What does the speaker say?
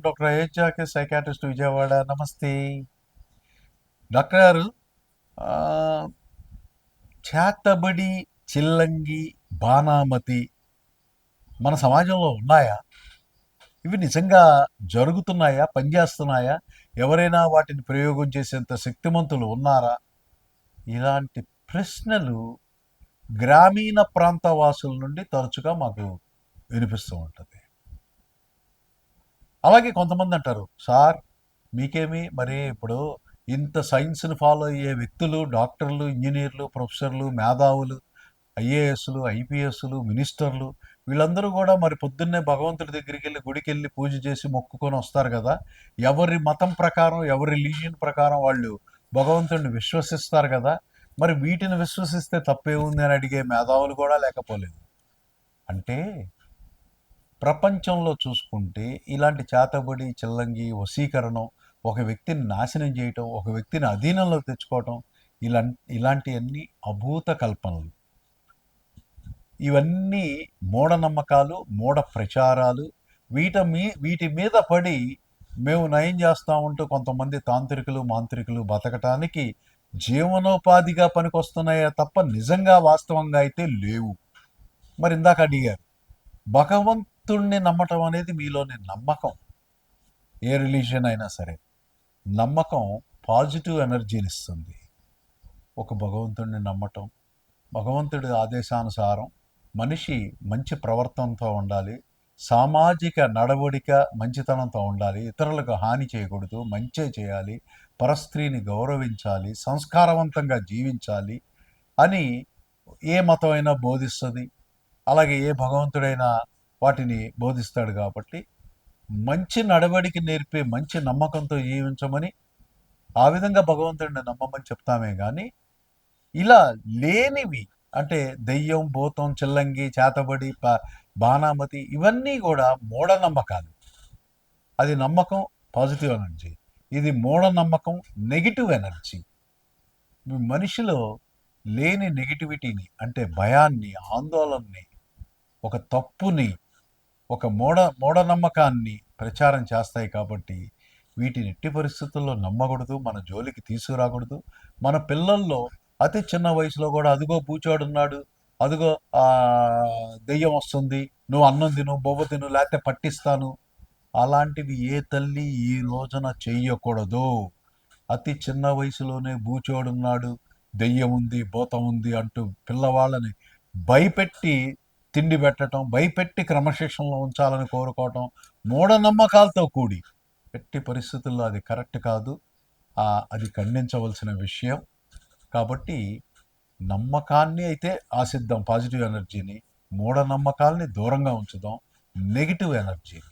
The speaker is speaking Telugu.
Doctor అయోధ్యాకి psychiatrist Vijayawada. నమస్తే డాక్టర్ గారు. ఆ, చేతబడి, చిల్లంగి, బాణామతి మన సమాజంలో ఉన్నాయా? ఇవి నిజంగా జరుగుతున్నాయా, పనిచేస్తున్నాయా? ఎవరైనా వాటిని ప్రయోగం చేసేంత శక్తిమంతులు ఉన్నారా? ఇలాంటి ప్రశ్నలు గ్రామీణ ప్రాంత వాసుల నుండి తరచుగా మాకు వినిపిస్తూ ఉంటుంది. అలాగే కొంతమంది అంటారు, సార్ మీకేమి మరి ఇప్పుడు ఇంత సైన్స్ని ఫాలో అయ్యే వ్యక్తులు, డాక్టర్లు, ఇంజనీర్లు, ప్రొఫెసర్లు, మేధావులు, ఐఏఎస్లు, ఐపీఎస్లు, మినిస్టర్లు, వీళ్ళందరూ కూడా మరి పొద్దున్నే భగవంతుడి దగ్గరికి వెళ్ళి గుడికి వెళ్ళి పూజ చేసి మొక్కుకొని వస్తారు కదా. ఎవరి మతం ప్రకారం, ఎవరి రిలీజియన్ ప్రకారం వాళ్ళు భగవంతుడిని విశ్వసిస్తారు కదా. మరి వీటిని విశ్వసిస్తే తప్పే ఉంది అని అడిగే మేధావులు కూడా లేకపోలేదు. అంటే ప్రపంచంలో చూసుకుంటే ఇలాంటి చేతబడి, చిల్లంగి, వశీకరణం, ఒక వ్యక్తిని నాశనం చేయటం, ఒక వ్యక్తిని అధీనంలోకి తెచ్చుకోవటం, ఇలా ఇలాంటివన్నీ అభూత కల్పనలు. ఇవన్నీ మూఢనమ్మకాలు, మూఢ ప్రచారాలు. వీటి మీద పడి మేము నయం చేస్తూ ఉంటూ కొంతమంది తాంత్రికులు, మాంత్రికులు బతకటానికి జీవనోపాధిగా పనికొస్తున్నాయే తప్ప నిజంగా వాస్తవంగా అయితే లేవు. మరి ఇందాక అడిగారు, భగవంతుణ్ణి నమ్మటం అనేది మీలోని నమ్మకం. ఏ రిలీజియన్ అయినా సరే నమ్మకం పాజిటివ్ ఎనర్జీని ఇస్తుంది. ఒక భగవంతుడిని నమ్మటం, భగవంతుడి ఆదేశానుసారం మనిషి మంచి ప్రవర్తనతో ఉండాలి, సామాజిక నడవడిక మంచితనంతో ఉండాలి, ఇతరులకు హాని చేయకూడదు, మంచే చేయాలి, పరస్త్రీని గౌరవించాలి, సంస్కారవంతంగా జీవించాలి అని ఏ మతం అయినా బోధిస్తుంది. అలాగే ఏ భగవంతుడైనా వాటిని బోధిస్తాడు. కాబట్టి మంచి నడవడికి నేర్పే మంచి నమ్మకంతో జీవించమని, ఆ విధంగా భగవంతుడిని నమ్మమని చెప్తామే కానీ ఇలా లేనివి అంటే దెయ్యం, భూతం, చిల్లంగి, చేతబడి, బాణామతి ఇవన్నీ కూడా మూఢనమ్మకాలు. అది నమ్మకం పాజిటివ్ ఎనర్జీ, ఇది మూఢనమ్మకం నెగిటివ్ ఎనర్జీ. మనిషిలో లేని నెగిటివిటీని అంటే భయాన్ని, ఆందోళనని, ఒక తప్పుని, ఒక మూఢనమ్మకాన్ని ప్రచారం చేస్తాయి. కాబట్టి వీటిని ఎట్టి పరిస్థితుల్లో నమ్మకూడదు, మన జోలికి తీసుకురాకూడదు. మన పిల్లల్లో అతి చిన్న వయసులో కూడా అదిగో బూచోడున్నాడు, అదిగో దెయ్యం వస్తుంది, నువ్వు అన్నం తిను, బొవ్వ తిను, లేకపోతే పట్టిస్తాను, అలాంటివి ఏ తల్లి ఈ రోజున చెయ్యకూడదు. అతి చిన్న వయసులోనే బూచోడున్నాడు, దెయ్యం ఉంది, భూతం ఉంది అంటూ పిల్లవాళ్ళని భయపెట్టి తిండి పెట్టడం, భయపెట్టి క్రమశిక్షణలో ఉంచాలని కోరుకోవటం మూఢనమ్మకాలతో కూడి ఎట్టి పరిస్థితుల్లో అది కరెక్ట్ కాదు. అది ఖండించవలసిన విషయం. కాబట్టి నమ్మకాన్ని అయితే ఆశిద్దాం, పాజిటివ్ ఎనర్జీని. మూఢనమ్మకాల్ని దూరంగా ఉంచుదాం, నెగిటివ్ ఎనర్జీని.